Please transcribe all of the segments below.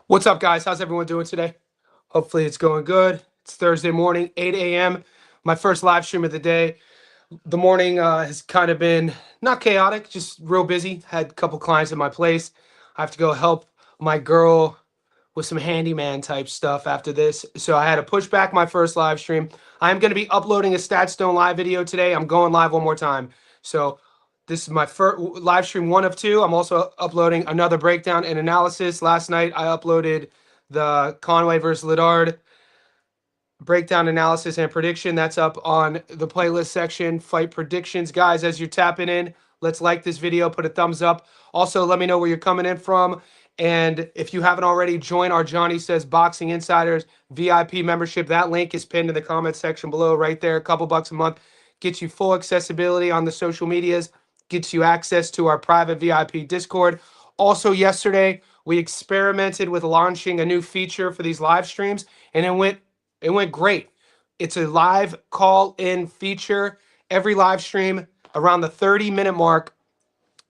What's up, guys? How's everyone doing today? Hopefully, it's going good. It's Thursday morning, 8 a.m. My first live stream of the day. The morning has kind of been not chaotic, just real busy. Had a couple clients at my place. I have to go help my girl with some handyman type stuff after this. So I had to push back my first live stream. I'm going to be uploading a Statstone live video today. I'm going live one more time. So this is my first live stream, one of two. I'm also uploading another breakdown and analysis. Last night I uploaded the Conway versus Liddard breakdown analysis and prediction. That's up on the playlist section, fight predictions. Guys, as you're tapping in, let's like this video, put a thumbs up. Also, let me know where you're coming in from. And if you haven't already, join our Johnny Says Boxing Insiders VIP membership. That link is pinned in the comment section below right there. A couple bucks a month gets you full accessibility on the social medias, gets you access to our private VIP Discord. Also, yesterday, we experimented with launching a new feature for these live streams, and it went great. It's a live call-in feature. Every live stream around the 30-minute mark,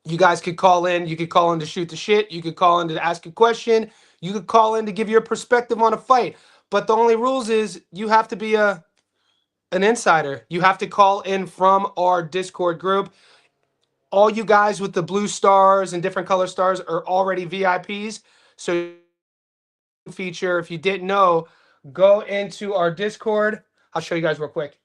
you guys could call in. You could call in to shoot the shit. You could call in to ask a question. You could call in to give your perspective on a fight. But the only rules is you have to be an insider. You have to call in from our Discord group. All you guys with the blue stars and different color stars are already VIPs. So feature, if you didn't know, go into our Discord. I'll show you guys real quick.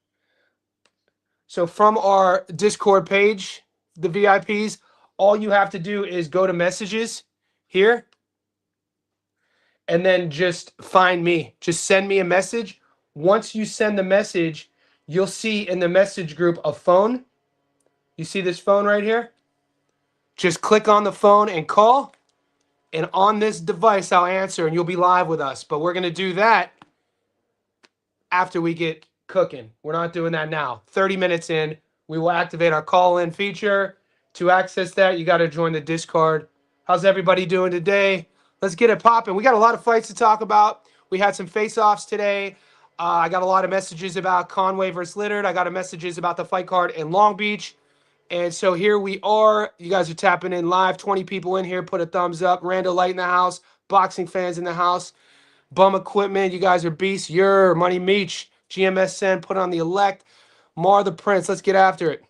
So from our Discord page, the VIPs, all you have to do is go to messages here and then just find me. Just send me a message. Once you send the message, you'll see in the message group a phone. You see this phone right here? Just click on the phone and call. And on this device, I'll answer and you'll be live with us. But we're going to do that after we get cooking. We're not doing that now. 30 minutes in, we will activate our call-in feature. To access that, you got to join the Discord. How's everybody doing today? Let's get it popping. We got a lot of fights to talk about. We had some face-offs today. I got a lot of messages about Conway versus Liddard. I got messages about the fight card in Long Beach. And so here we are. You guys are tapping in live. 20 people in here. Put a thumbs up. Randall Light in the house. Boxing fans in the house. Bum Equipment. You guys are beasts. Your Money Meech. GMSN. Put on the elect. Mar the Prince. Let's get after it.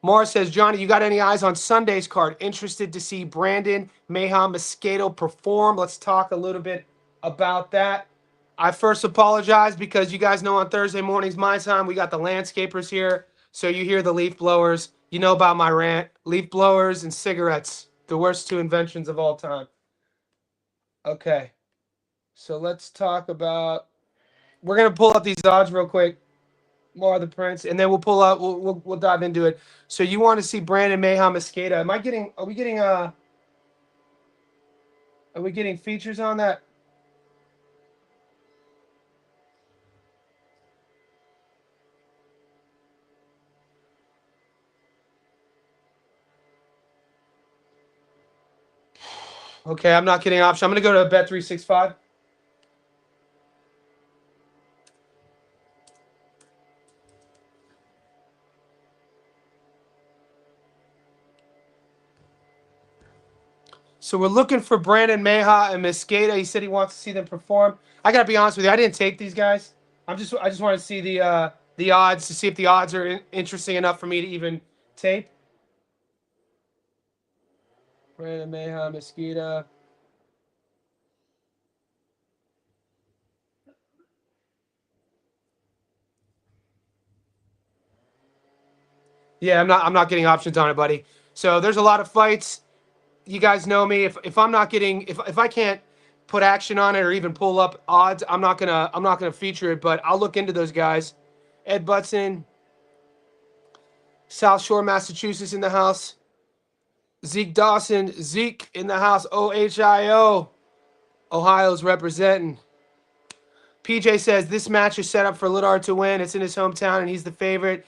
Mar says, Johnny, you got any eyes on Sunday's card? Interested to see Brandon Mayhem Mosquito perform. Let's talk a little bit about that. I first apologize because you guys know on Thursday mornings, my time, we got the landscapers here. So you hear the leaf blowers. You know about my rant. Leaf blowers and cigarettes. The worst two inventions of all time. Okay. So let's talk about... We're going to pull up these odds real quick. More the Prince, and then we'll pull up. We'll dive into it. So you want to see Brandon Mayhem Mosquito? Am I getting? Are we getting? Are we getting features on that? Okay, I'm not getting option. I'm gonna go to Bet365. So we're looking for Brandon Mayhem and Mosquito. He said he wants to see them perform. I gotta be honest with you. I didn't take these guys. I just want to see the odds to see if the odds are interesting enough for me to even tape. Brandon Mayhem Mosquito. Yeah, I'm not getting options on it, buddy. So there's a lot of fights. You guys know me. If I'm not getting if I can't put action on it or even pull up odds, I'm not gonna feature it. But I'll look into those guys. Ed Butson, South Shore, Massachusetts in the house. Zeke Dawson, Zeke in the house. OHIO, Ohio's representing. PJ says this match is set up for Liddard to win. It's in his hometown and he's the favorite.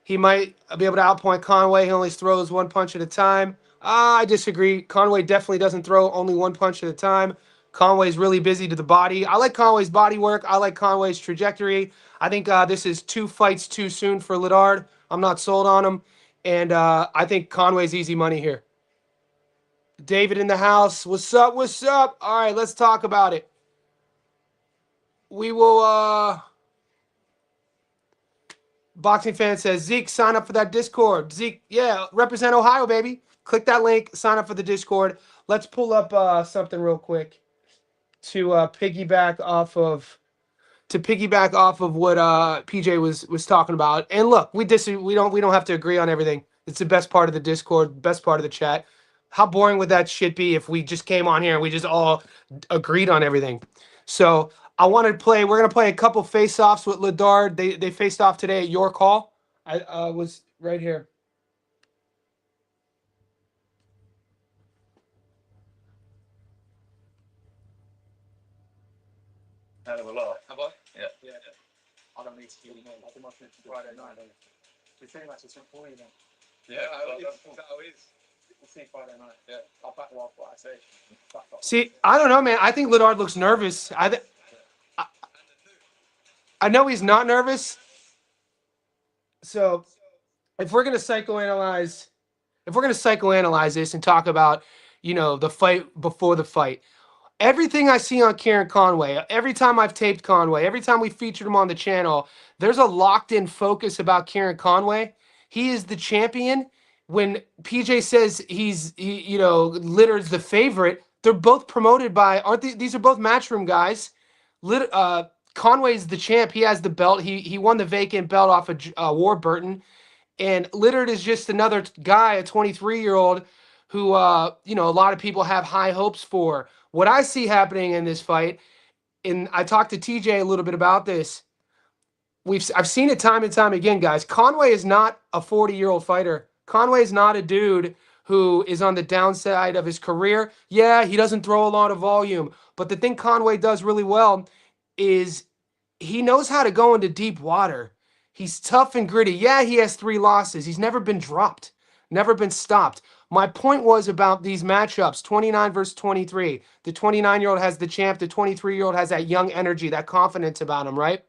He might be able to outpoint Conway. He only throws one punch at a time. I disagree. Conway definitely doesn't throw only one punch at a time. Conway's really busy to the body. I like Conway's body work. I like Conway's trajectory. I think this is 2 fights too soon for Liddard. I'm not sold on him. And I think Conway's easy money here. David in the house. What's up? What's up? All right, let's talk about it. We will Boxing fan says, Zeke, sign up for that Discord. Zeke, yeah, represent Ohio, baby. Click that link, sign up for the Discord. Let's pull up something real quick to piggyback off of what PJ was talking about. And look, we don't have to agree on everything. It's the best part of the Discord, best part of the chat. How boring would that shit be if we just came on here and we just all agreed on everything? So I wanted to play. We're gonna play a couple face-offs with Liddard. They faced off today at York Hall. I was right here. Hell of a lot. Have I? Yeah. I don't need to hear more. I think I finished Friday night. We pretty much just went for you then. Yeah, that's how it is. We'll see Friday night. Yeah. I'll back off what I say. See, I don't know, man. I think Liddard looks nervous. I know he's not nervous. So if we're gonna psychoanalyze this and talk about, the fight before the fight, everything I see on Kieron Conway, every time I've taped Conway, every time we featured him on the channel, there's a locked-in focus about Kieron Conway. He is the champion. When PJ says Liddard's the favorite, they're both promoted by, aren't they? These are both Matchroom guys. Conway's the champ. He has the belt. He won the vacant belt off of Warburton. And Liddard is just another guy, a 23-year-old who, a lot of people have high hopes for. What I see happening in this fight, and I talked to TJ a little bit about this, I've seen it time and time again, guys. Conway is not a 40-year-old fighter. Conway is not a dude who is on the downside of his career. Yeah, he doesn't throw a lot of volume, but the thing Conway does really well is he knows how to go into deep water. He's tough and gritty. Yeah, he has 3 losses. He's never been dropped, never been stopped. My point was about these matchups, 29 versus 23. The 29-year-old has the champ. The 23-year-old has that young energy, that confidence about him, right?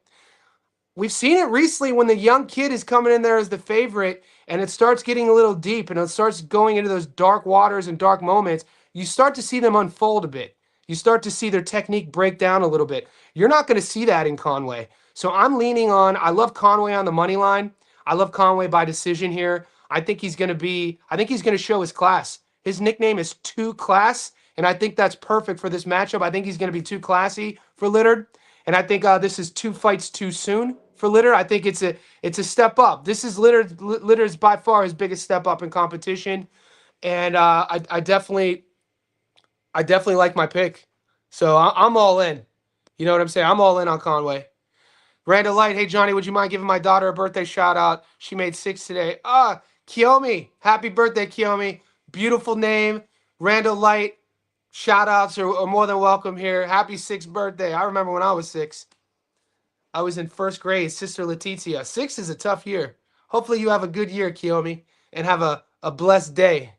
We've seen it recently when the young kid is coming in there as the favorite and it starts getting a little deep and it starts going into those dark waters and dark moments. You start to see them unfold a bit. You start to see their technique break down a little bit. You're not going to see that in Conway. So I'm leaning on, I love Conway on the money line. I love Conway by decision here. I think he's going to show his class. His nickname is Too Class, and I think that's perfect for this matchup. I think he's going to be too classy for Liddard. And I think this is 2 fights too soon for Liddard. I think it's a step up. This is Liddard's by far his biggest step up in competition, and I definitely like my pick. So I'm all in. You know what I'm saying? I'm all in on Conway. Randall Light, hey Johnny, would you mind giving my daughter a birthday shout out? She made 6 today. Kiyomi, happy birthday, Kiyomi. Beautiful name, Randall Light. Shout outs are more than welcome here. Happy 6th birthday. I remember when I was 6. I was in 1st grade, Sister Letizia. 6 is a tough year. Hopefully you have a good year, Kiyomi, and have a blessed day.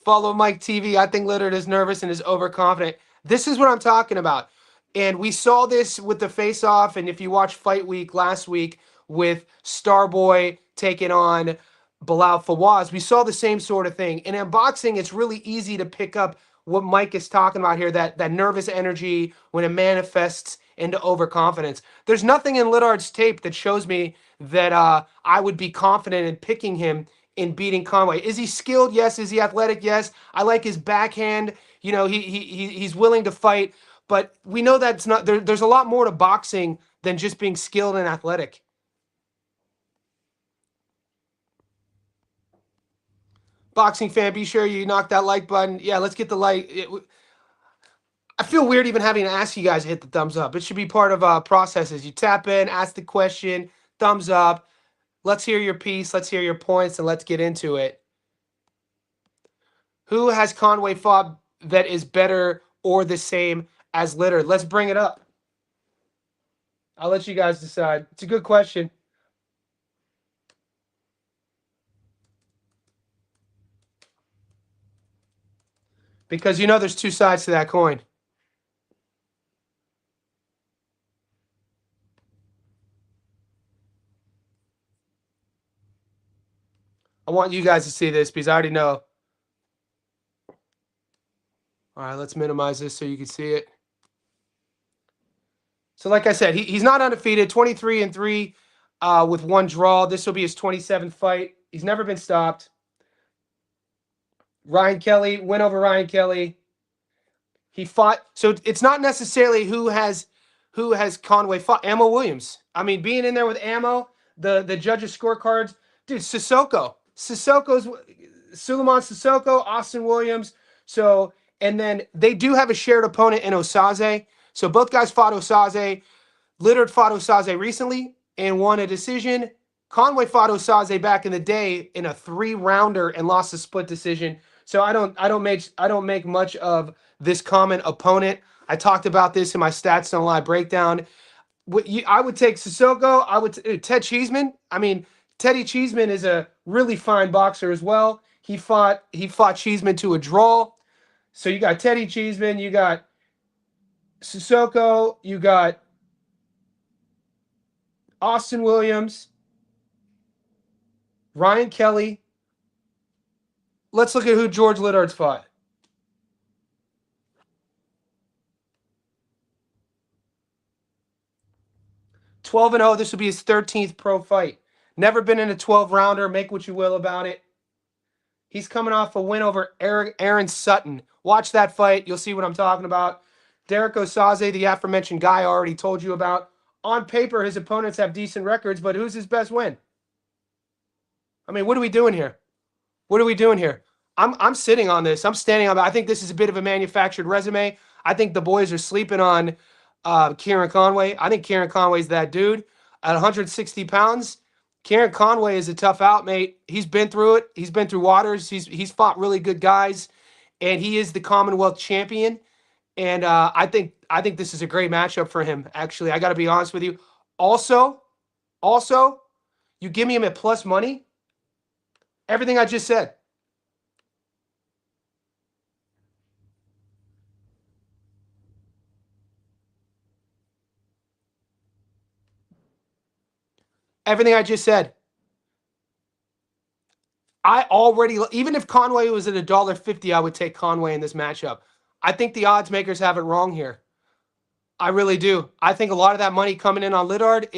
Follow Mike TV. I think Liddard is nervous and is overconfident. This is what I'm talking about. And we saw this with the face-off, and if you watch Fight Week last week with Starboy taking on Bilal Fawaz, we saw the same sort of thing. And in boxing, it's really easy to pick up what Mike is talking about here, that nervous energy when it manifests into overconfidence. There's nothing in Liddard's tape that shows me that I would be confident in picking him in beating Conway. Is he skilled? Yes. Is he athletic? Yes. I like his backhand. He's willing to fight, but we know that's not there's a lot more to boxing than just being skilled and athletic. Boxing fan, be sure you knock that like button. Yeah, let's get the like. I feel weird even having to ask you guys to hit the thumbs up. It should be part of processes. You tap in, ask the question, thumbs up. Let's hear your piece. Let's hear your points, and let's get into it. Who has Conway fought that is better or the same as Liddard? Let's bring it up. I'll let you guys decide. It's a good question. Because there's 2 sides to that coin. I want you guys to see this because I already know. All right, let's minimize this so you can see it. So like I said, he's not undefeated, 23-3 with 1 draw. This will be his 27th fight. He's never been stopped. Ryan Kelly, win over Ryan Kelly. He fought. So it's not necessarily who has Conway fought. Ammo Williams. I mean, being in there with Ammo, the judges' scorecards, dude. Suleiman Sissoko, Austin Williams. So and then they do have a shared opponent in Osaze. So both guys fought Osaze. Liddard fought Osaze recently and won a decision. Conway fought Osaze back in the day in a 3-rounder and lost a split decision. So I don't make much of this common opponent. I talked about this in my stats on live breakdown. I would take Sissoko. Ted Cheeseman. I mean, Teddy Cheeseman is a really fine boxer as well. He fought Cheeseman to a draw. So you got Teddy Cheeseman, you got Sissoko, you got Austin Williams, Ryan Kelly. Let's look at who George Liddard's fought. 12-0. This will be his 13th pro fight. Never been in a 12-rounder. Make what you will about it. He's coming off a win over Aaron Sutton. Watch that fight. You'll see what I'm talking about. Derek Osaze, the aforementioned guy I already told you about. On paper, his opponents have decent records, but who's his best win? I mean, what are we doing here? What are we doing here? I'm sitting on this. I'm standing on it. I think this is a bit of a manufactured resume. I think the boys are sleeping on Kieron Conway. I think Kieron Conway's that dude. At 160 pounds, Kieron Conway is a tough out, mate. He's been through it. He's been through waters. He's fought really good guys, and he is the Commonwealth champion. And I think this is a great matchup for him. Actually, I got to be honest with you. Also, you give me him at plus money. Everything I just said. Everything I just said. I already, even if Conway was at $1.50, I would take Conway in this matchup. I think the odds makers have it wrong here. I really do. I think a lot of that money coming in on Liddard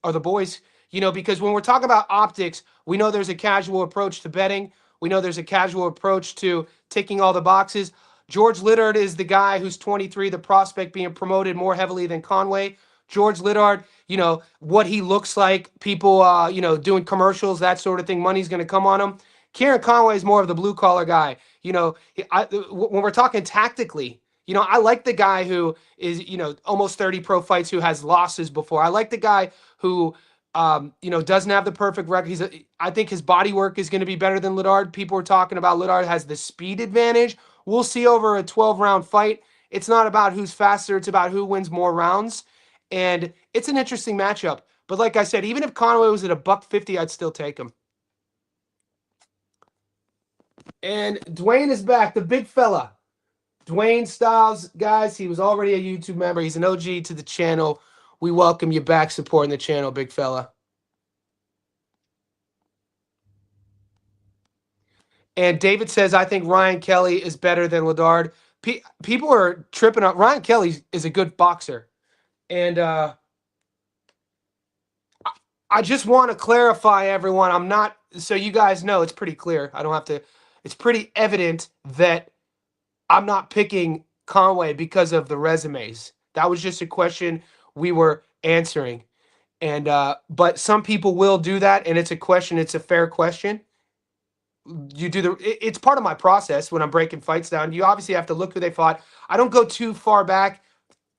are the boys, because when we're talking about optics, we know there's a casual approach to betting. We know there's a casual approach to ticking all the boxes. George Liddard is the guy who's 23, the prospect being promoted more heavily than Conway. George Liddard, what he looks like, people, doing commercials, that sort of thing. Money's going to come on him. Kieron Conway is more of the blue collar guy. When we're talking tactically, I like the guy who is, almost 30 pro fights, who has losses before. I like the guy who, doesn't have the perfect record. I think his body work is going to be better than Liddard. People are talking about Liddard has the speed advantage. We'll see over a 12-round fight. It's not about who's faster. It's about who wins more rounds. And it's an interesting matchup. But like I said, even if Conway was at $1.50, I'd still take him. And Dwayne is back, the big fella. Dwayne Styles, guys, he was already a YouTube member. He's an OG to the channel. We welcome you back supporting the channel, big fella. And David says, I think Ryan Kelly is better than Liddard. People are tripping up. Ryan Kelly is a good boxer. And I just want to clarify, everyone. I'm not, so you guys know, it's pretty clear. I don't have to, it's pretty evident that I'm not picking Conway because of the resumes. That was just a question we were answering. And but some people will do that, and it's a question, it's a fair question. It's part of my process when I'm breaking fights down. You obviously have to look who they fought. I don't go too far back,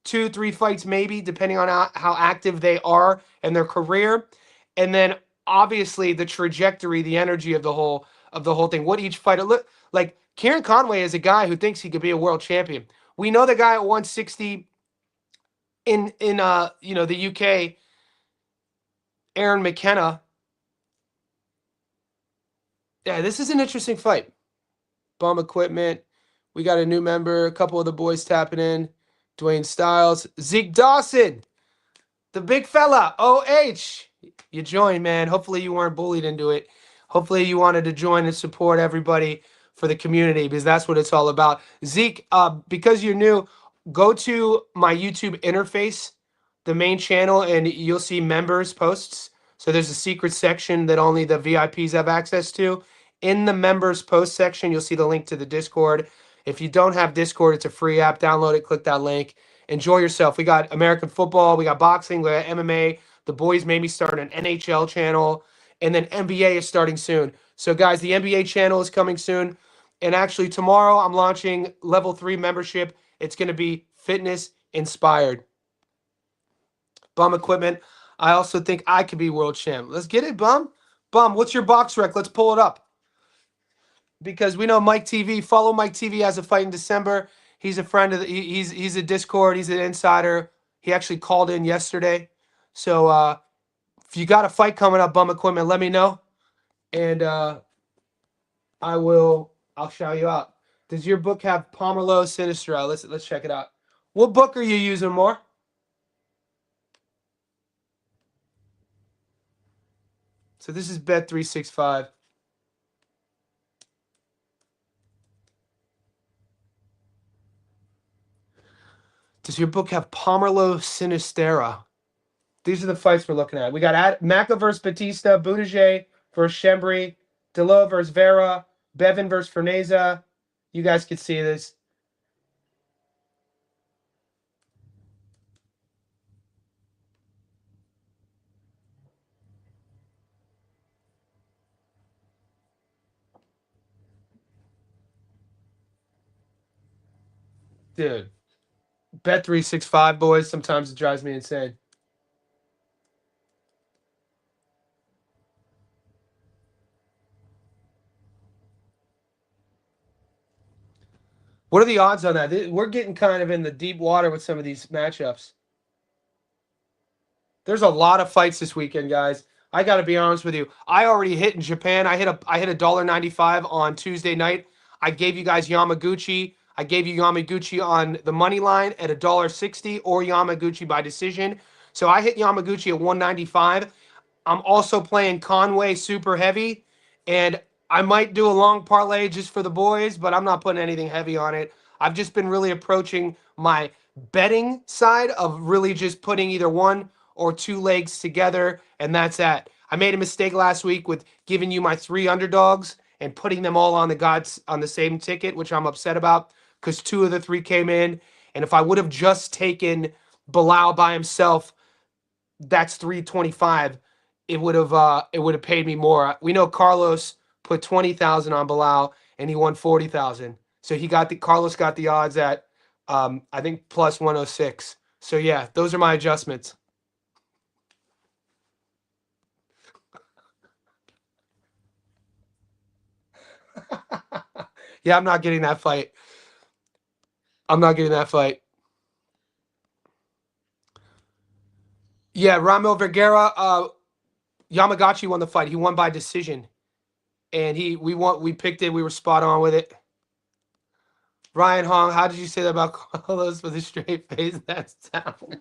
2-3 fights maybe, depending on how active they are in their career. And then obviously the trajectory, the energy of the whole thing. What each fighter look like. Kieron Conway is a guy who thinks he could be a world champion. We know the guy at 160 in the UK, Aaron McKenna. Yeah, this is an interesting fight. Bum equipment. We got a new member, a couple of the boys tapping in. Dwayne Styles, Zeke Dawson, the big fella, OH. You joined, man. Hopefully you weren't bullied into it. Hopefully you wanted to join and support everybody for the community because that's what it's all about. Zeke, because you're new, go to my YouTube interface, the main channel, and you'll see members posts. So there's a secret section that only the VIPs have access to. In the members post section, you'll see the link to the Discord. If you don't have Discord, it's a free app. Download it, click that link. Enjoy yourself. We got American football, we got boxing, we got MMA. The boys maybe start an NHL channel, and then NBA is starting soon. So, guys, the NBA channel is coming soon. And actually, tomorrow I'm launching level 3 membership. It's going to be fitness inspired. Bum equipment. I also think I could be world champ. Let's get it, Bum. Bum, what's your box rec? Let's pull it up. Because we know Mike TV. Follow Mike TV as a fight in December. He's a friend of the, he's a Discord. He's an insider. He actually called in yesterday. So if you got a fight coming up, Bum equipment, let me know, and I'll shout you out. Does your book have Pomerlo Sinistra? Let's check it out. What book are you using more? So this is Bet365. Does your book have Pomerlo Sinistera? These are the fights we're looking at. We got Maka versus Batista, Buttigieg versus Shembri, Delo versus Vera, Bevin versus Ferneza. You guys can see this. Dude, Bet365, boys. Sometimes it drives me insane. What are the odds on that? We're getting kind of in the deep water with some of these matchups. There's a lot of fights this weekend, guys. I got to be honest with you. I already hit in Japan. I hit $1.95 on Tuesday night. I gave you guys Yamaguchi. I gave you Yamaguchi on the money line at $1.60 or Yamaguchi by decision. So I hit Yamaguchi at 195. I'm also playing Conway super heavy, and I might do a long parlay just for the boys, but I'm not putting anything heavy on it. I've just been really approaching my betting side of really just putting either one or two legs together, and that's that. I made a mistake last week with giving you my 3 underdogs and putting them all on the same ticket, which I'm upset about because 2 of the 3 came in, and if I would have just taken Bilal by himself, that's 325. It would have paid me more. We know Carlos put 20,000 on Bilal and he won 40,000. So Carlos got the odds at I think plus 106. So yeah, those are my adjustments. Yeah, I'm not getting that fight. I'm not getting that fight. Yeah, Ramil Vergara, Yamagachi won the fight. He won by decision. And we picked it. We were spot on with it. Ryan Hong, how did you say that about Carlos with a straight face? That's sound.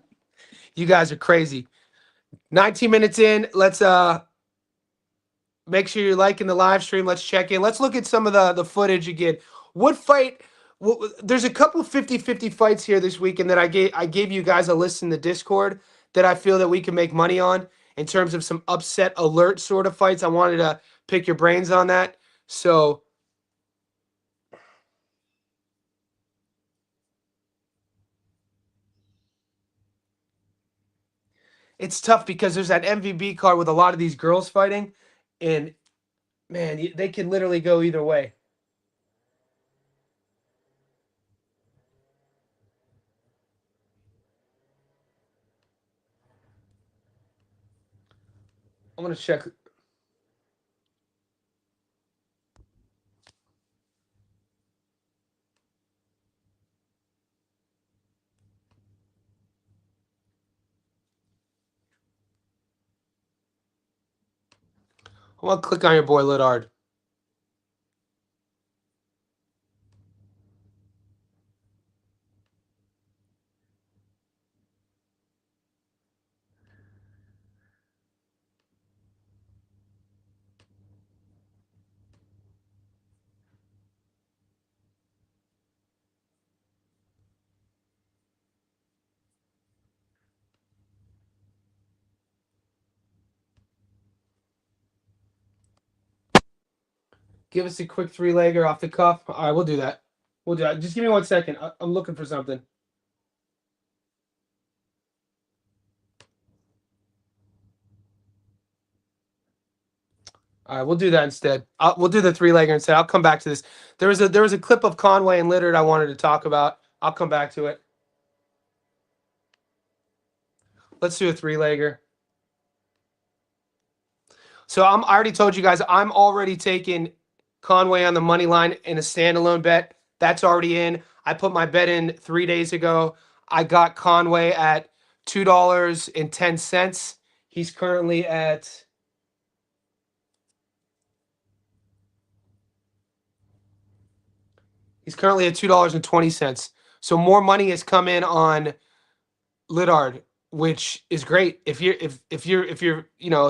You guys are crazy. 19 minutes in. Let's make sure you're liking the live stream. Let's check in. Let's look at some of the footage again. What fight? There's a couple 50-50 fights here this week, and that I gave you guys a list in the Discord that I feel that we can make money on in terms of some upset alert sort of fights. I wanted to pick your brains on that. So it's tough because there's that MVB card with a lot of these girls fighting, and man, they can literally go either way. I'm gonna check. I want to click on your boy Liddard. Give us a quick three-legger off the cuff. All right, we'll do that. We'll do that. Just give me 1 second. I'm looking for something. All right, we'll do that instead. We'll do the three-legger instead. I'll come back to this. There was a clip of Conway and Liddard I wanted to talk about. I'll come back to it. Let's do a three-legger. So I already told you guys I'm already taking Conway on the money line in a standalone bet. That's already in. I put my bet in 3 days ago. I got Conway at $2.10. He's currently at $2.20. So more money has come in on Liddard, which is great. If you're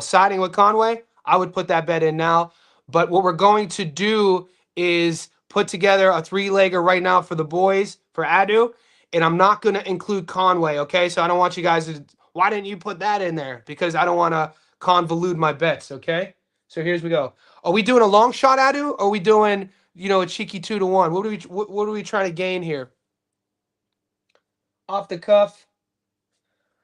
siding with Conway, I would put that bet in now. But what we're going to do is put together a three-legger right now for the boys for Adu, and I'm not going to include Conway. Okay, so I don't want you guys to. Why didn't you put that in there? Because I don't want to convolute my bets. Okay, so here's we go. Are we doing a long shot, Adu? Or are we doing a cheeky 2-1? What are we trying to gain here? Off the cuff.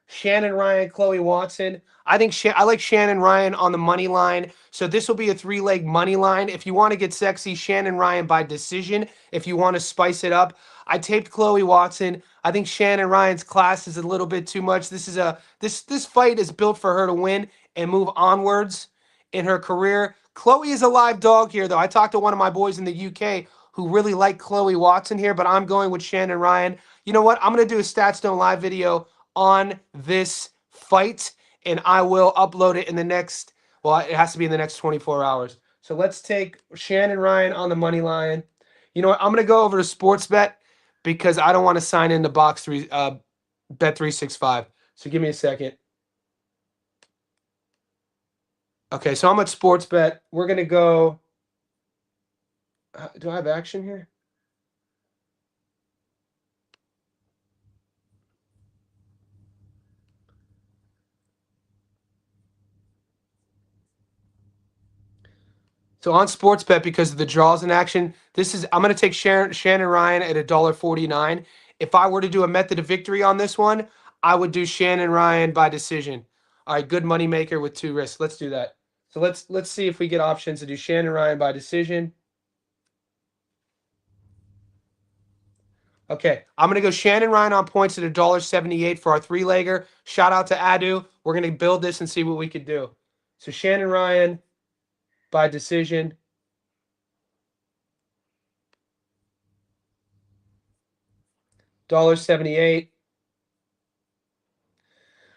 Shannon Ryan, Chloe Watson. I think I like Shannon Ryan on the money line. So this will be a three-leg money line. If you want to get sexy, Shannon Ryan by decision. If you want to spice it up, I taped Chloe Watson. I think Shannon Ryan's class is a little bit too much. This fight is built for her to win and move onwards in her career. Chloe is a live dog here, though. I talked to one of my boys in the UK who really like Chloe Watson here, but I'm going with Shannon Ryan. You know what? I'm going to do a Stats Don't Lie video on this fight, and I will upload it in the next, well, it has to be in the next 24 hours. So let's take Shannon Ryan on the money line. You know what? I'm going to go over to Sportsbet because I don't want to sign into Bet365. So give me a second. Okay, so I'm at Sportsbet. We're going to go. Do I have action here? So on Sportsbet, because of the draws in action, I'm going to take Shannon Ryan at $1.49. If I were to do a method of victory on this one, I would do Shannon Ryan by decision. All right, good money maker with 2 risks. Let's do that. So let's see if we get options to do Shannon Ryan by decision. Okay, I'm going to go Shannon Ryan on points at $1.78 for our three-legger. Shout out to Adu. We're going to build this and see what we could do. So Shannon Ryan by decision. $1.78.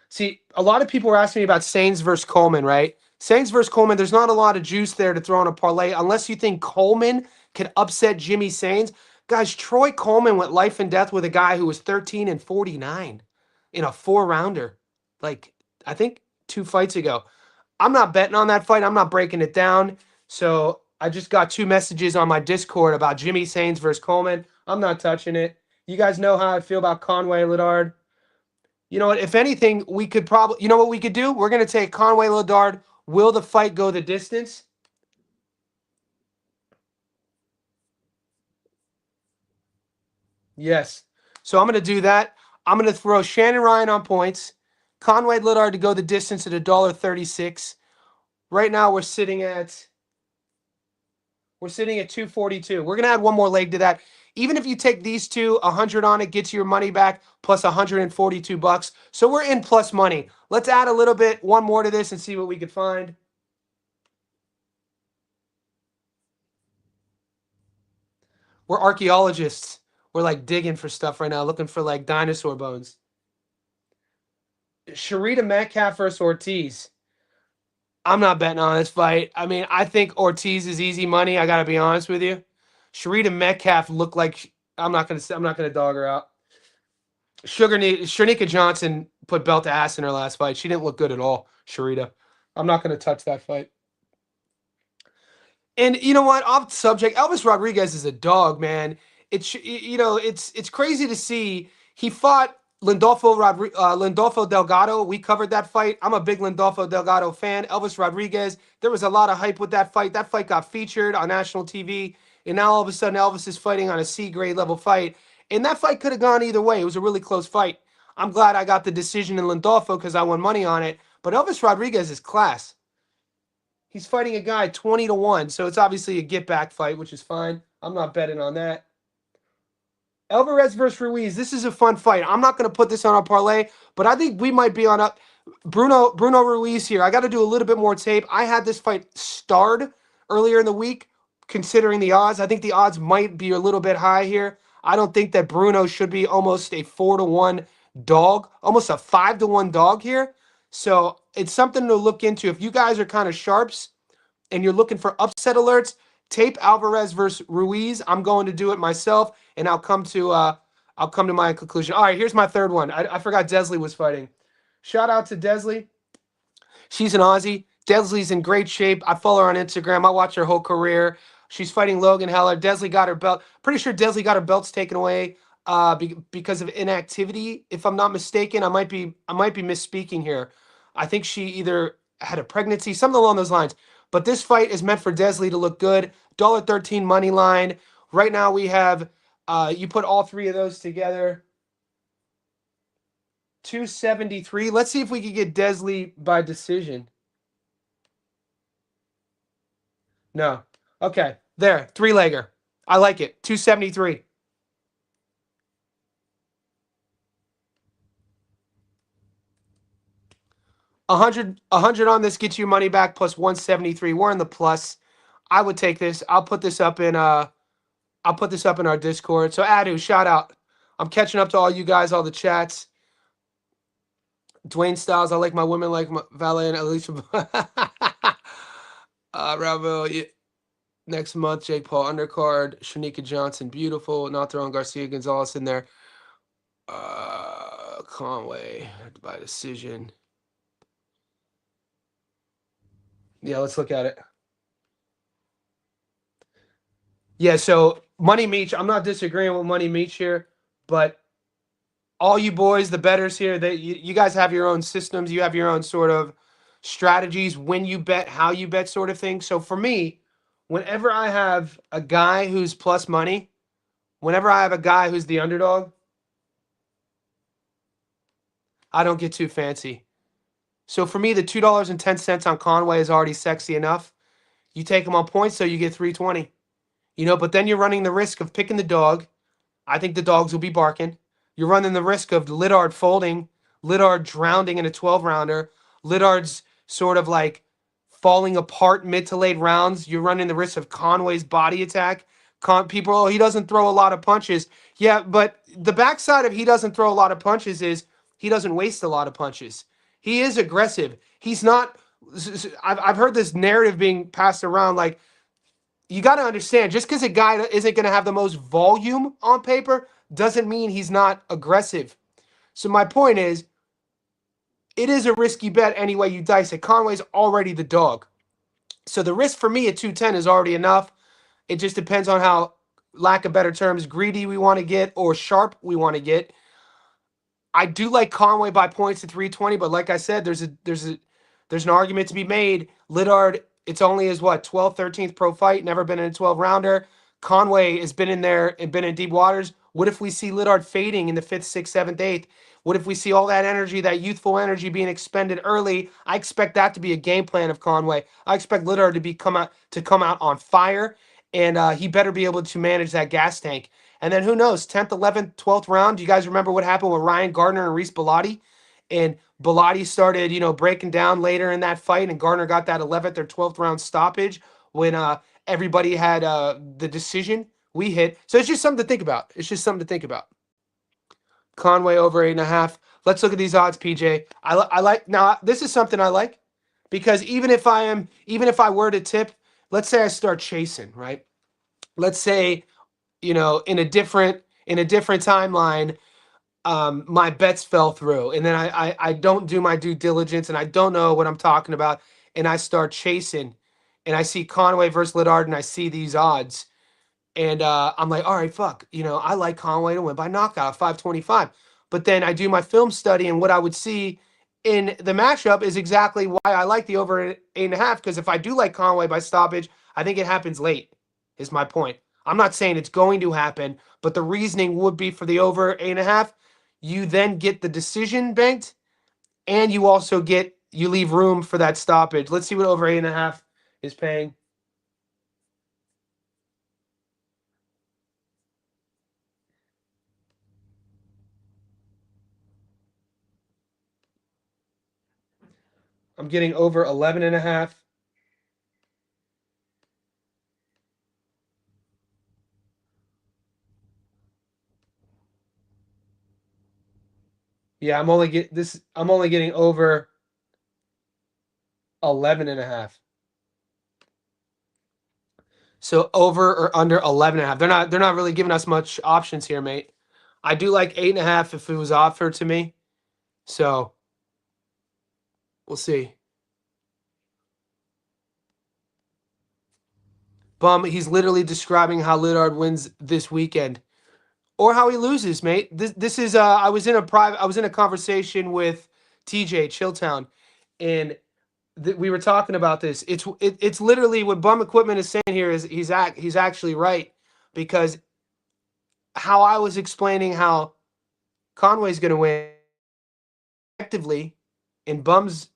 See, a lot of people were asking me about Sainz versus Coleman, right? Sainz versus Coleman, there's not a lot of juice there to throw in a parlay unless you think Coleman can upset Jimmy Sainz. Guys, Troy Coleman went life and death with a guy who was 13-49 in a 4-rounder. Like, I think 2 fights ago. I'm not betting on that fight. I'm not breaking it down. So I just got 2 messages on my Discord about Jimmy Sainz versus Coleman. I'm not touching it. You guys know how I feel about Conway and Liddard. You know what? If anything, we could probably, you know what we could do? We're going to take Conway Liddard. Will the fight go the distance? Yes. So I'm going to do that. I'm going to throw Shannon Ryan on points. Conway Liddard to go the distance at $1.36. Right now we're sitting at 242. We're going to add one more leg to that. Even if you take these two, 100 on it gets your money back plus 142 bucks. So we're in plus money. Let's add a little bit, one more to this and see what we could find. We're archaeologists. We're like digging for stuff right now, looking for like dinosaur bones. Sharita Metcalf versus Ortiz. I'm not betting on this fight. I mean, I think Ortiz is easy money. I gotta be honest with you. Sharita Metcalf looked like I'm not gonna dog her out. Shanika Johnson put belt to ass in her last fight. She didn't look good at all. Sharita. I'm not gonna touch that fight. And you know what? Off the subject, Elvis Rodriguez is a dog, man. It's crazy to see. He fought Lindolfo Delgado, we covered that fight. I'm a big Lindolfo Delgado fan. Elvis Rodriguez, there was a lot of hype with that fight. That fight got featured on national TV, and now all of a sudden Elvis is fighting on a C grade level fight. And that fight could have gone either way. It was a really close fight. I'm glad I got the decision in Lindolfo because I won money on it. But Elvis Rodriguez is class. He's fighting a guy 20-1, so it's obviously a get back fight, which is fine. I'm not betting on that. Alvarez versus Ruiz. This is a fun fight. I'm not going to put this on our parlay, but I think we might be on up. Bruno Ruiz here. I got to do a little bit more tape. I had this fight starred earlier in the week, considering the odds. I think the odds might be a little bit high here. I don't think that Bruno should be almost a 4-1 dog, almost a 5-1 dog here. So it's something to look into. If you guys are kind of sharps and you're looking for upset alerts, tape Alvarez versus Ruiz. I'm going to do it myself, and I'll come to my conclusion. All right, here's my third one. I forgot Desley was fighting. Shout out to Desley. She's an Aussie. Desley's in great shape. I follow her on Instagram. I watch her whole career. She's fighting Logan Heller. Desley got her belt. Pretty sure Desley got her belts taken away because of inactivity. If I'm not mistaken, I might be misspeaking here. I think she either had a pregnancy, something along those lines. But this fight is meant for Desley to look good. $1.13 money line. Right now we have, you put all three of those together, 273. Let's see if we can get Desley by decision. No. Okay. There. Three-legger. I like it. 273. $100 on this gets you money back plus 173. We're in the plus. I would take this. I'll put this up in our Discord. So Adu, shout out. I'm catching up to all you guys, all the chats. Dwayne Styles, I like my women like my valet and Alicia. Ravel, yeah. Next month, Jake Paul undercard, Shanika Johnson, beautiful. Not throwing Garcia Gonzalez in there. Conway by decision. Yeah, let's look at it. Yeah, so Money Meach, I'm not disagreeing with Money Meach here, but all you boys, the bettors here, you guys have your own systems. You have your own sort of strategies when you bet, how you bet sort of thing. So for me, whenever I have a guy who's plus money, whenever I have a guy who's the underdog, I don't get too fancy. So for me, the $2.10 on Conway is already sexy enough. You take him on points, so you get 320. But then you're running the risk of picking the dog. I think the dogs will be barking. You're running the risk of Liddard folding, Liddard drowning in a 12-rounder, Liddard's sort of like falling apart mid to late rounds. You're running the risk of Conway's body attack. People, he doesn't throw a lot of punches. Yeah, but the backside of he doesn't throw a lot of punches is he doesn't waste a lot of punches. He is aggressive. He's not. I've heard this narrative being passed around like, you got to understand, just because a guy isn't going to have the most volume on paper doesn't mean he's not aggressive. So my point is, it is a risky bet any way you dice it. Conway's already the dog. So the risk for me at 210 is already enough. It just depends on how, lack of better terms, greedy we want to get or sharp we want to get. I do like Conway by points at 320, but like I said, there's an argument to be made. Liddard, it's only his 12th, 13th pro fight, never been in a 12-rounder. Conway has been in there and been in deep waters. What if we see Liddard fading in the 5th, 6th, 7th, 8th? What if we see all that energy, that youthful energy being expended early? I expect that to be a game plan of Conway. I expect Liddard to come out on fire, and he better be able to manage that gas tank. And then who knows, 10th, 11th, 12th round. Do you guys remember what happened with Ryan Gardner and Reese Bellotti? And Bellotti started, breaking down later in that fight, and Gardner got that 11th or 12th round stoppage when everybody had the decision. We hit. So it's just something to think about. Conway over 8.5. Let's look at these odds, PJ. I like, now this is something I like, because even if I were to tip, let's say I start chasing, right? Let's say, in a different timeline, my bets fell through, and then I don't do my due diligence, and I don't know what I'm talking about, and I start chasing, and I see Conway versus Liddard, and I see these odds, and I'm like, all right, fuck, I like Conway to win by knockout, 525. but then I do my film study, and what I would see in the matchup is exactly why I like the over 8.5. Because if I do like Conway by stoppage, I think it happens late, is my point. I'm not saying it's going to happen, but the reasoning would be for the over 8.5. You then get the decision banked, and you also you leave room for that stoppage. Let's see what over 8.5 is paying. I'm getting over 11.5. Yeah, I'm only getting over 11.5. So over or under 11.5. They're not really giving us much options here, mate. I do like 8.5 if it was offered to me. So we'll see. Bum, he's literally describing how Liddard wins this weekend. Or how he loses, mate. This is I was in a conversation with TJ Chilltown, and we were talking about this. It's literally what Bum Equipment is saying here is he's actually right, because how I was explaining how Conway's going to win effectively in Bum's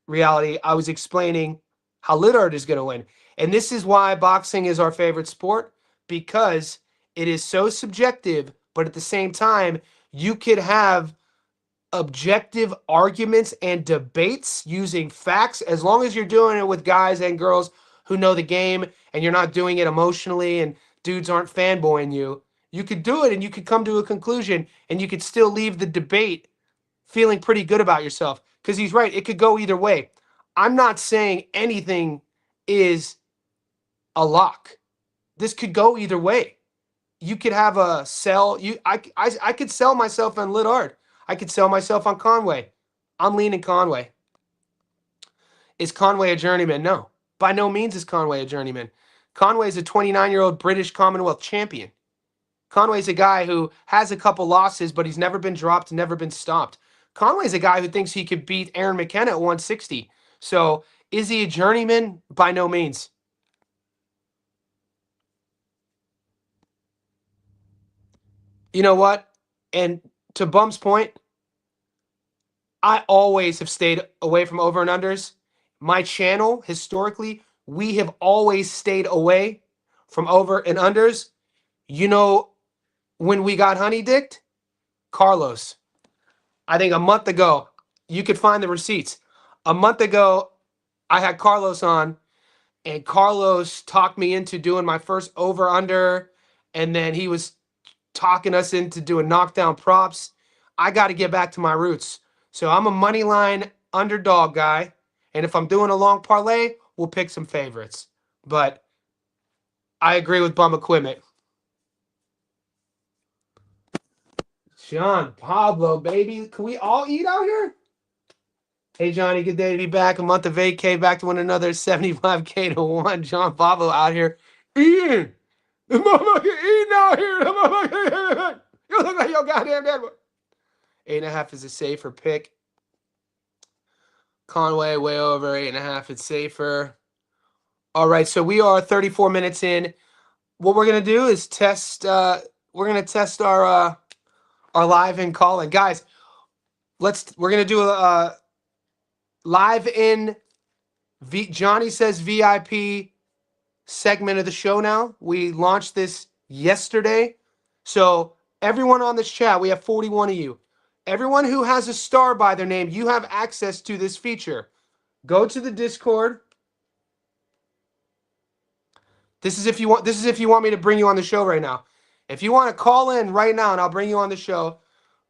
reality, I was explaining how Liddard is going to win. And this is why boxing is our favorite sport, because it is so subjective, but at the same time, you could have objective arguments and debates using facts, as long as you're doing it with guys and girls who know the game and you're not doing it emotionally and dudes aren't fanboying you. You could do it and you could come to a conclusion, and you could still leave the debate feeling pretty good about yourself, because he's right. It could go either way. I'm not saying anything is a lock. This could go either way. You could have a sell. I could sell myself on Liddard. I could sell myself on Conway. I'm leaning Conway. Is Conway a journeyman? No. By no means is Conway a journeyman. Conway is a 29-year-old British Commonwealth champion. Conway's a guy who has a couple losses, but he's never been dropped, never been stopped. Conway's a guy who thinks he could beat Aaron McKenna at 160. So is he a journeyman? By no means. You know what? And to Bum's point, I always have stayed away from over and unders. My channel, historically, we have always stayed away from over and unders. You know, when we got honey dicked, Carlos, I think a month ago, you could find the receipts. A month ago, I had Carlos on, and Carlos talked me into doing my first over under, and then he was talking us into doing knockdown props. I got to get back to my roots. So I'm a money line underdog guy, and if I'm doing a long parlay, we'll pick some favorites. But I agree with Bum Equipment. Sean Pablo, baby, can we all eat out here? Hey Johnny, good day to be back. A month of vacay, back to win another 75K to 1. John Pablo out here eating. The motherfucker eating out here. You look like your goddamn dad. 8.5 is a safer pick. Conway way over 8.5. It's safer. All right, so we are 34 minutes in. What we're gonna do is test. We're gonna test our live in calling, guys. We're gonna do a live in. Johnny says VIP segment of the show now. We launched this yesterday. So everyone on this chat, we have 41 of you. Everyone who has a star by their name, you have access to this feature. Go to the Discord. This is if you want me to bring you on the show right now. If you want to call in right now and I'll bring you on the show,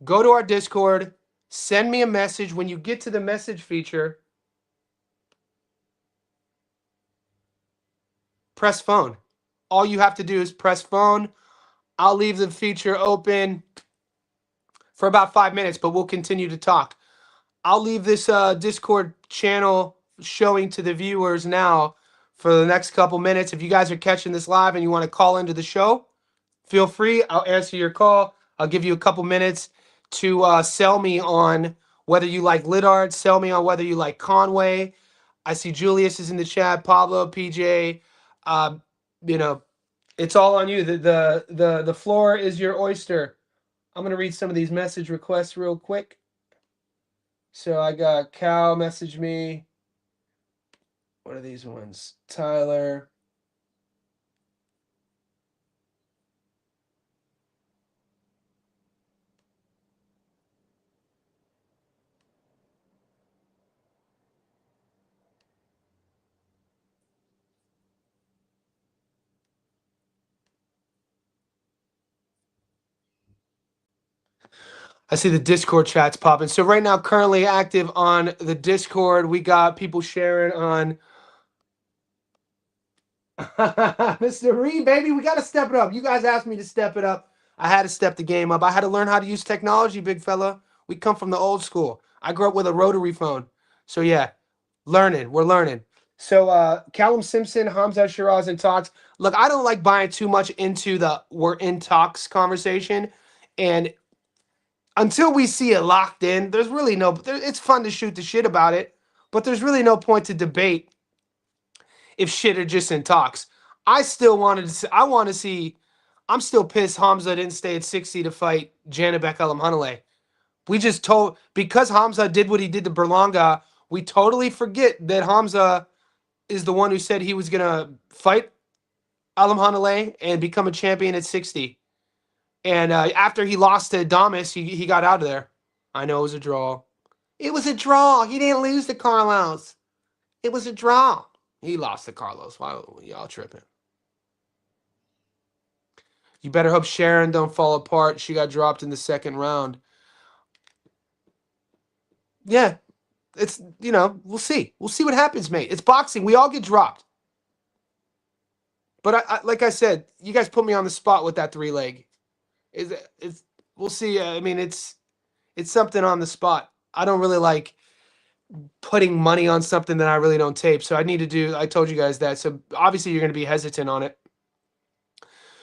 go to our Discord, send me a message. When you get to the message feature, press phone. All you have to do is press phone. I'll leave the feature open for about 5 minutes, but we'll continue to talk. I'll leave this Discord channel showing to the viewers now for the next couple minutes. If you guys are catching this live and you want to call into the show, feel free. I'll answer your call. I'll give you a couple minutes to sell me on whether you like Liddard, sell me on whether you like Conway. I see Julius is in the chat, Pablo, PJ. Um, you know, it's all on you. The floor is your oyster. I'm gonna read some of these message requests real quick. So I got Cal message me. What are these ones? Tyler. I see the Discord chats popping. So right now, currently active on the Discord, we got people sharing on Mr. Reed, baby. We got to step it up. You guys asked me to step it up. I had to step the game up. I had to learn how to use technology, big fella. We come from the old school. I grew up with a rotary phone. So yeah, learning. We're learning. So Callum Simpson, Hamza Shiraz in talks. Look, I don't like buying too much into the we're in talks conversation. And until we see it locked in, there's really no. It's fun to shoot the shit about it, but there's really no point to debate if shit are just in talks. I still wanted to. I want to see. I'm still pissed Hamza didn't stay at 60 to fight Janibek Elamhanaleh. We just told because Hamza did what he did to Berlanga. We totally forget that Hamza is the one who said he was gonna fight Elamhanaleh and become a champion at 60. And after he lost to Adames, he got out of there. I know it was a draw. It was a draw. He didn't lose to Carlos. It was a draw. He lost to Carlos. Why y'all tripping? You better hope Sharon don't fall apart. She got dropped in the second round. Yeah, it's we'll see. We'll see what happens, mate. It's boxing. We all get dropped. But I like I said, you guys put me on the spot with that 3-leg. It's we'll see. I mean, it's something on the spot. I don't really like putting money on something that I really don't tape. So I need to do. I told you guys that. So obviously you're going to be hesitant on it.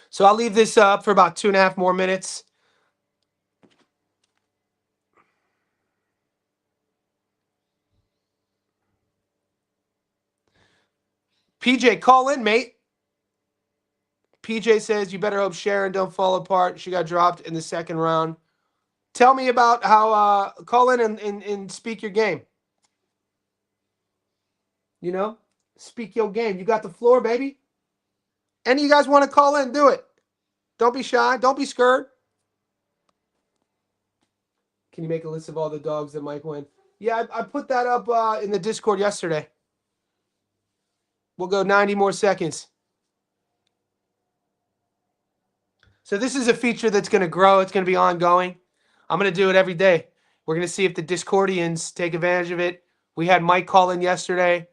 So I'll leave this up for about 2.5 more minutes. PJ, call in, mate. PJ says, you better hope Sharon don't fall apart. She got dropped in the second round. Tell me about how, call in and speak your game. Speak your game. You got the floor, baby. Any of you guys want to call in, do it. Don't be shy. Don't be scared. Can you make a list of all the dogs that might win? Yeah, I put that up in the Discord yesterday. We'll go 90 more seconds. So this is a feature that's going to grow. It's going to be ongoing. I'm going to do it every day. We're going to see if the Discordians take advantage of it. We had Mike call in yesterday.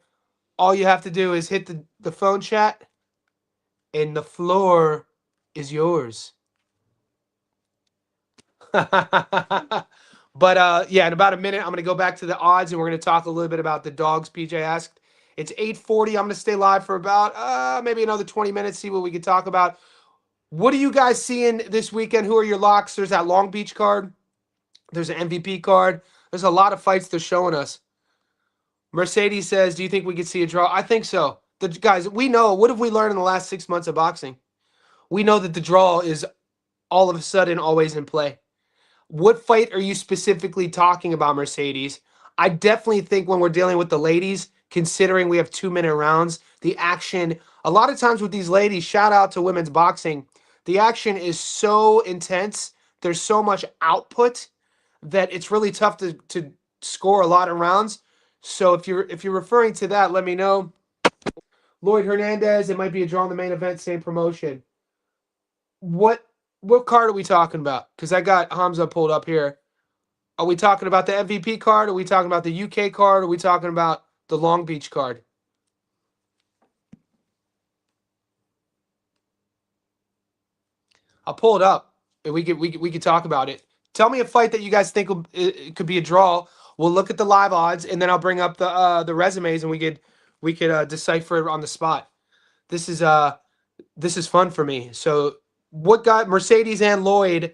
All you have to do is hit the phone chat, and the floor is yours. But yeah, in about a minute, I'm going to go back to the odds, and we're going to talk a little bit about the dogs PJ asked. It's 8:40. I'm going to stay live for about maybe another 20 minutes, see what we can talk about. What are you guys seeing this weekend? Who are your locks? There's that Long Beach card. There's an MVP card. There's a lot of fights they're showing us. Mercedes says, do you think we could see a draw? I think so. Guys, we know. What have we learned in the last 6 months of boxing? We know that the draw is all of a sudden always in play. What fight are you specifically talking about, Mercedes? I definitely think when we're dealing with the ladies, considering we have 2-minute rounds, the action, a lot of times with these ladies, shout out to women's boxing, the action is so intense. There's so much output that it's really tough to score a lot of rounds. So if you're referring to that, let me know. Lloyd Hernandez, it might be a draw in the main event, same promotion. What card are we talking about? Because I got Hamza pulled up here. Are we talking about the MVP card? Are we talking about the UK card? Are we talking about the Long Beach card? I'll pull it up and we could talk about it. Tell me a fight that you guys think it could be a draw. We'll look at the live odds and then I'll bring up the resumes and we could decipher it on the spot. This is fun for me. So what got Mercedes and Lloyd?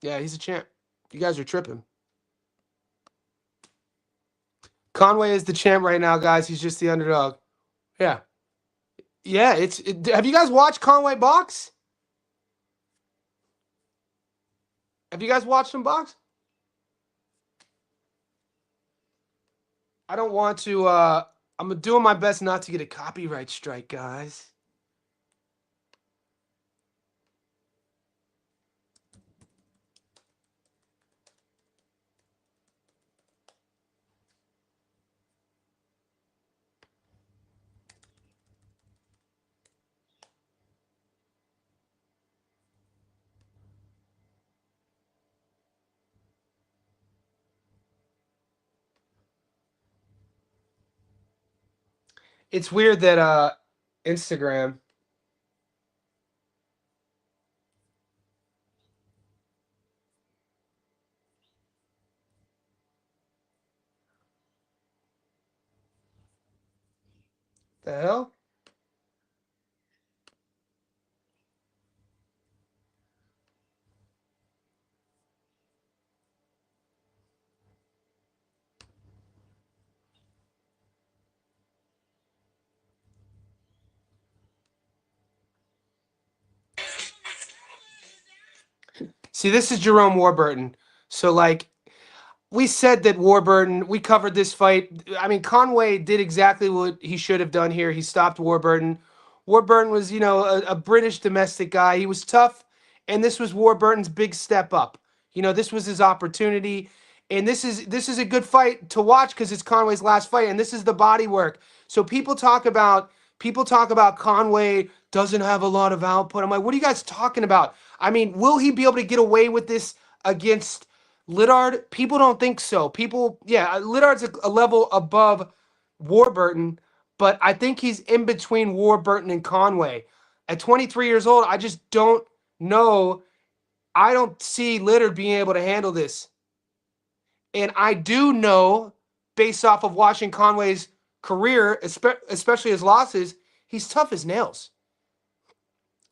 Yeah, he's a champ. You guys are tripping. Conway is the champ right now, guys. He's just the underdog. Yeah. Yeah, have you guys watched Conway box? Have you guys watched him box? I don't want to I'm doing my best not to get a copyright strike, guys. It's weird that Instagram. The hell? See, this is Jerome Warburton. So like we said that Warburton, we covered this fight. I mean, Conway did exactly what he should have done here. He stopped Warburton. Warburton was, a British domestic guy. He was tough, and this was Warburton's big step up. This was his opportunity, and this is a good fight to watch because it's Conway's last fight, and this is the body work. So people talk about Conway doesn't have a lot of output. I'm like, what are you guys talking about? I mean, will he be able to get away with this against Liddard? People don't think so. Liddard's a level above Warburton, but I think he's in between Warburton and Conway. At 23 years old, I just don't know. I don't see Liddard being able to handle this. And I do know, based off of watching Conway's career, especially his losses, he's tough as nails.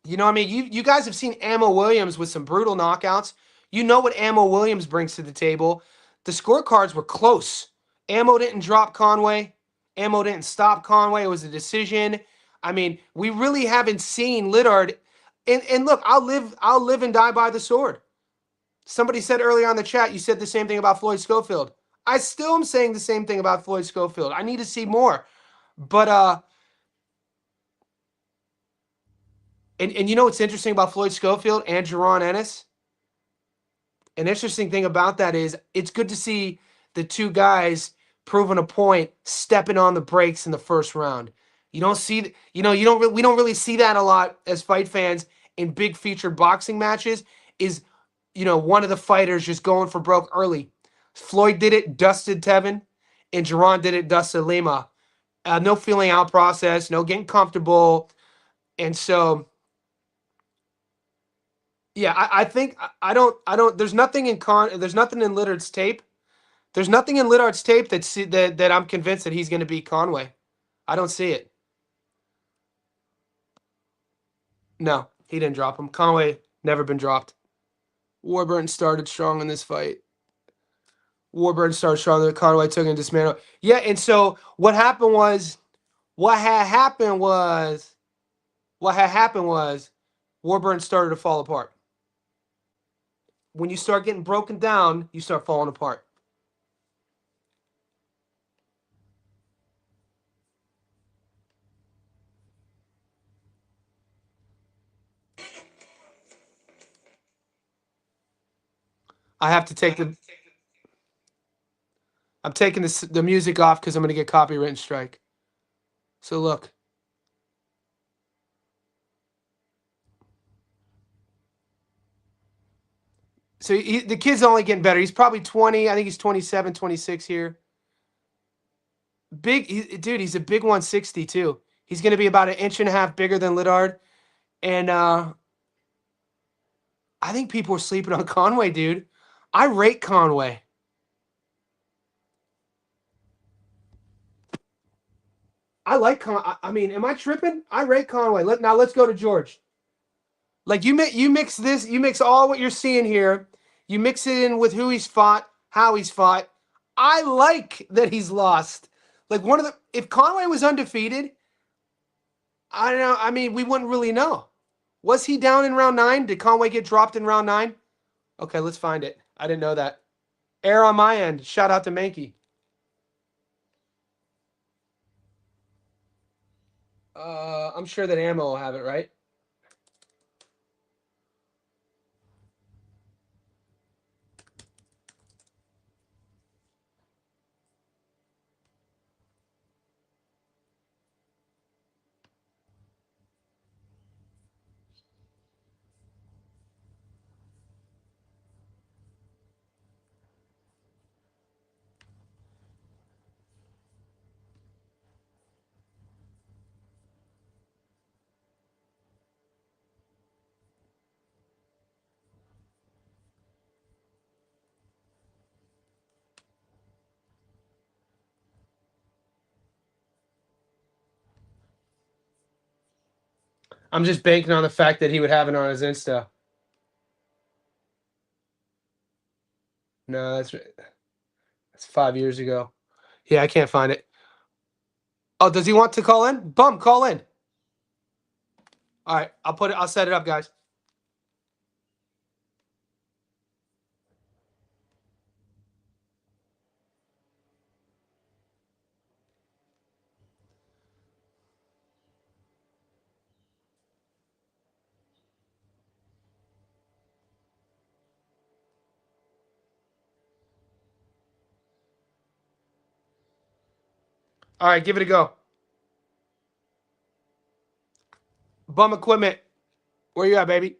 You know what I mean? You guys have seen Ammo Williams with some brutal knockouts. You know what Ammo Williams brings to the table. The scorecards were close. Ammo didn't drop Conway. Ammo didn't stop Conway. It was a decision. I mean, we really haven't seen Liddard. And look, I'll live and die by the sword. Somebody said earlier on the chat, you said the same thing about Floyd Schofield. I still am saying the same thing about Floyd Schofield. I need to see more. But and you know what's interesting about Floyd Schofield and Jaron Ennis? An interesting thing about that is it's good to see the two guys proving a point, stepping on the brakes in the first round. You don't see, we don't really see that a lot as fight fans in big featured boxing matches. Is one of the fighters just going for broke early. Floyd did it, dusted Tevin, and Jaron did it, dusted Lima. No feeling out process, no getting comfortable, and so. Yeah, I think I don't. There's nothing in Liddard's tape. There's nothing in Liddard's tape that I'm convinced that he's going to beat Conway. I don't see it. No, he didn't drop him. Conway never been dropped. Warburton started strong in this fight. Warburton started strong. Conway took him and dismantled. Yeah, and so what had happened was Warburton started to fall apart. When you start getting broken down, you start falling apart. I have to take I'm taking the music off because I'm going to get copyright strike. So look. So the kid's only getting better. He's probably 20. I think he's 27, 26 here. Dude, he's a big 160 too. He's going to be about 1.5 inches bigger than Liddard. And I think people are sleeping on Conway, dude. I rate Conway. I like I mean, am I tripping? I rate Conway. Now let's go to George. Like you mix all what you're seeing here. You mix it in with who he's fought, how he's fought. I like that he's lost. Like if Conway was undefeated, I don't know. I mean, we wouldn't really know. Was he down in round 9? Did Conway get dropped in round 9? Okay, let's find it. I didn't know that. Error on my end. Shout out to Mankey. I'm sure that Ammo will have it, right? I'm just banking on the fact that he would have it on his Insta. No, that's 5 years ago. Yeah, I can't find it. Oh, does he want to call in? Bum, call in. All right, I'll set it up, guys. All right, give it a go. Bum equipment. Where you at, baby?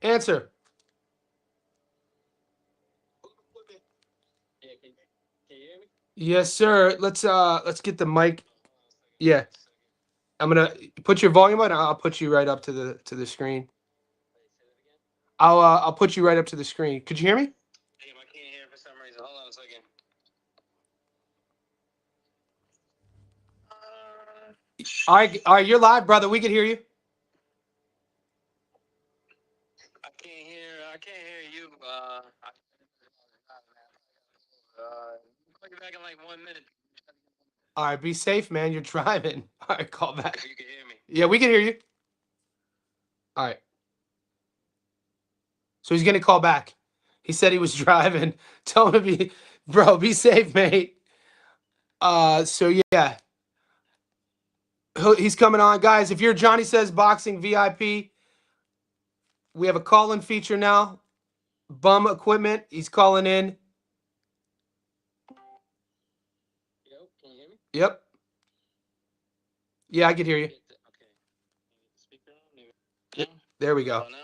Answer. Yes, sir. Let's get the mic. Yeah. I'm gonna put your volume on. I'll put you right up to the screen. I'll put you right up to the screen. Could you hear me? Damn, I can't hear for some reason. Hold on a second. All right, you're live, brother. We can hear you. I can't hear you. Call you back in like 1 minute. All right, be safe, man. You're driving. All right, call back. You can hear me. Yeah, we can hear you. All right. So he's gonna call back. He said he was driving. Tell him to be safe, mate. So yeah, he's coming on, guys. If you're Johnny Says Boxing VIP, we have a call-in feature now. Bum equipment. He's calling in. Yo, can you hear me? Yep. Yeah, I can hear you. Okay. Speaker on? Yep. There we go. Oh, no.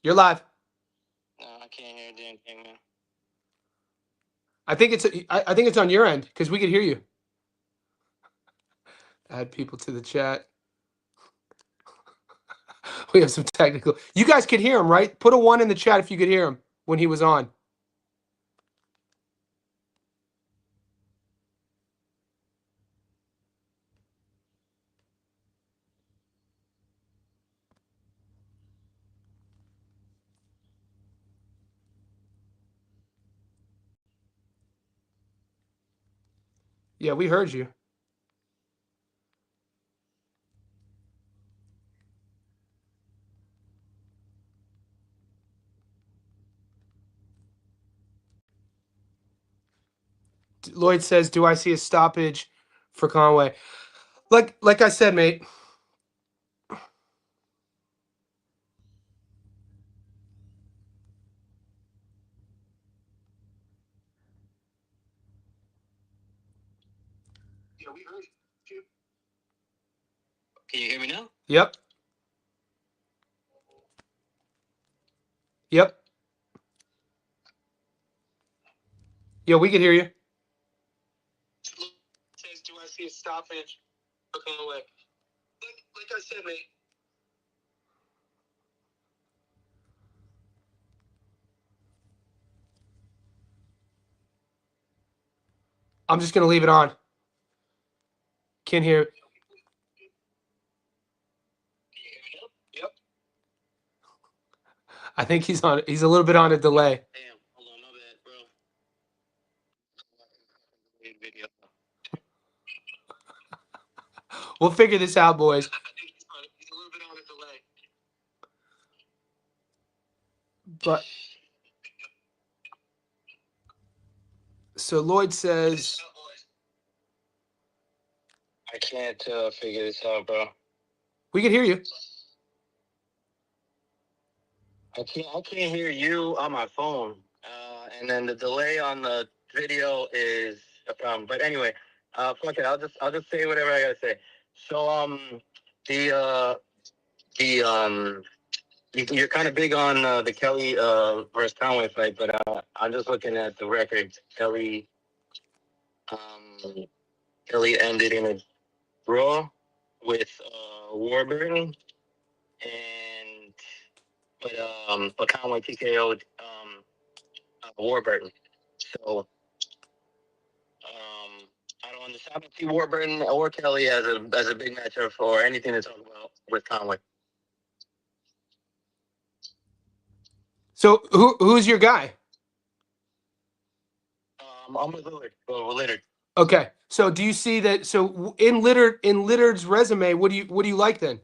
You're live. No, I can't hear a damn thing, man. I think it's on your end because we could hear you. Add people to the chat. We have some technical. You guys could hear him, right? Put a 1 in the chat if you could hear him when he was on. Yeah, we heard you. Lloyd says, "Do I see a stoppage for Conway?" Like I said, mate. Yeah, we heard you. Can you hear me now? Yep. Yep. Yeah, we can hear you. see a stoppage for Conway. Like I said, mate. I'm just gonna leave it on. Can't hear. Yep. I think he's on. He's a little bit on a delay. Damn. Hold on, my bad, bro. Video. We'll figure this out, boys. I think he's a little bit on a delay. But so Lloyd says I can't figure this out, bro. we can hear you. I can't hear you on my phone. And then the delay on the video is a problem. But anyway, fuck it. I'll just say whatever I gotta say. So you're kind of big on the Kelly versus Conway fight, but I'm just looking at the record. Kelly ended in a draw with Warburton, but Conway TKO'd Warburton. So I don't understand. I don't see Warburton or Kelly as a big matchup for anything to talk about with Conway. So who's your guy? I'm with Liddard. Liddard. Okay. So do you see that? So in Liddard's resume, what do you like then?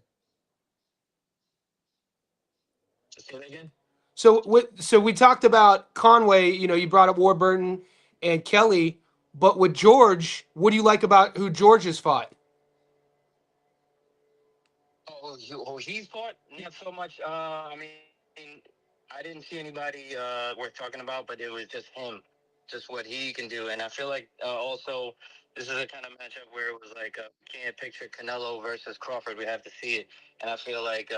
Say that again. So we talked about Conway. You know, you brought up Warburton and Kelly, but with George, what do you like about who George has fought? He's fought? Not so much. I mean, I didn't see anybody worth talking about, but it was just him, just what he can do. And I feel like also this is a kind of matchup where it was like can't picture Canelo versus Crawford. We have to see it, and I feel like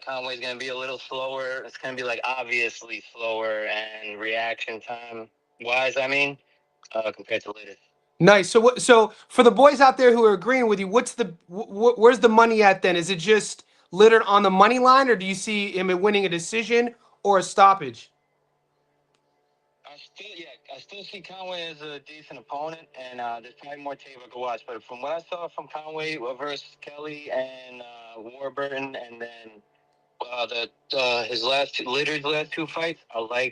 Conway's gonna be a little slower. It's gonna be like obviously slower and reaction time wise. I mean, compared to later. Nice. So for the boys out there who are agreeing with you, what's the where's the money at then? Is it just Liddard on the money line, or do you see him winning a decision or a stoppage? I still see Conway as a decent opponent, and there's probably more tape I could watch. But from what I saw from Conway versus Kelly and Warburton, and then Liddard's last two fights, I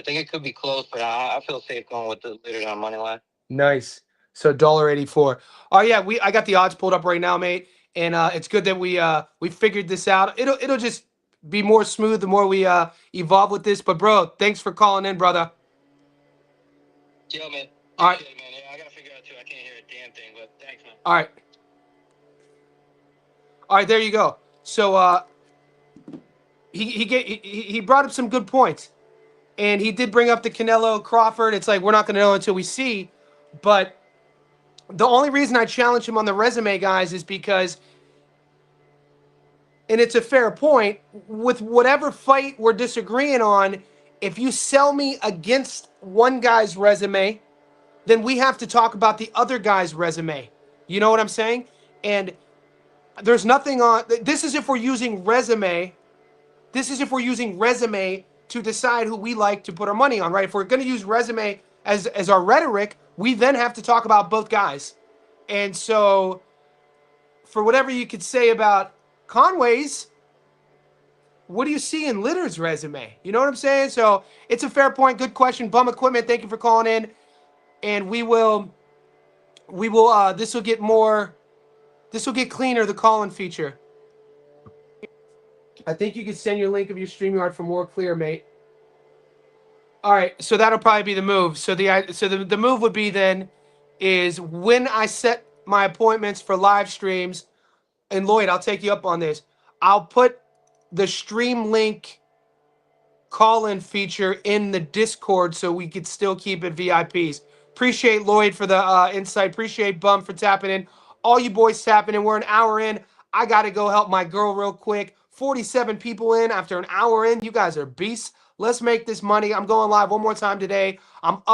think it could be close, but I feel safe going with the Liddard on money line. Nice. So $1.84. Oh yeah, I got the odds pulled up right now, mate, and it's good that we figured this out. It'll just be more smooth the more we evolve with this. But bro, thanks for calling in, brother. Yo, man. All right. Man. Yeah, I gotta figure out too. I can't hear a damn thing, but thanks, man. All right. There you go. So he brought up some good points, and he did bring up the Canelo Crawford. It's like we're not gonna know until we see, but the only reason I challenge him on the resume, guys, is because, and it's a fair point, with whatever fight we're disagreeing on, if you sell me against one guy's resume, then we have to talk about the other guy's resume. You know what I'm saying? And there's nothing on, this is if we're using resume, to decide who we like to put our money on, right? If we're going to use resume as our rhetoric, we then have to talk about both guys. And so, for whatever you could say about Conway's, what do you see in Liddard's resume? You know what I'm saying? So, it's a fair point. Good question. Bum Equipment, thank you for calling in. And this will get cleaner, the call-in feature. I think you could send your link of your StreamYard for more clear, mate. All right, so that'll probably be the move. So the move would be then is when I set my appointments for live streams, and Lloyd, I'll take you up on this. I'll put the stream link call-in feature in the Discord so we could still keep it VIPs. Appreciate Lloyd for the insight. Appreciate Bum for tapping in. All you boys tapping in. We're an hour in. I got to go help my girl real quick. 47 people in after an hour in. You guys are beasts. Let's make this money. I'm going live one more time today. I'm up.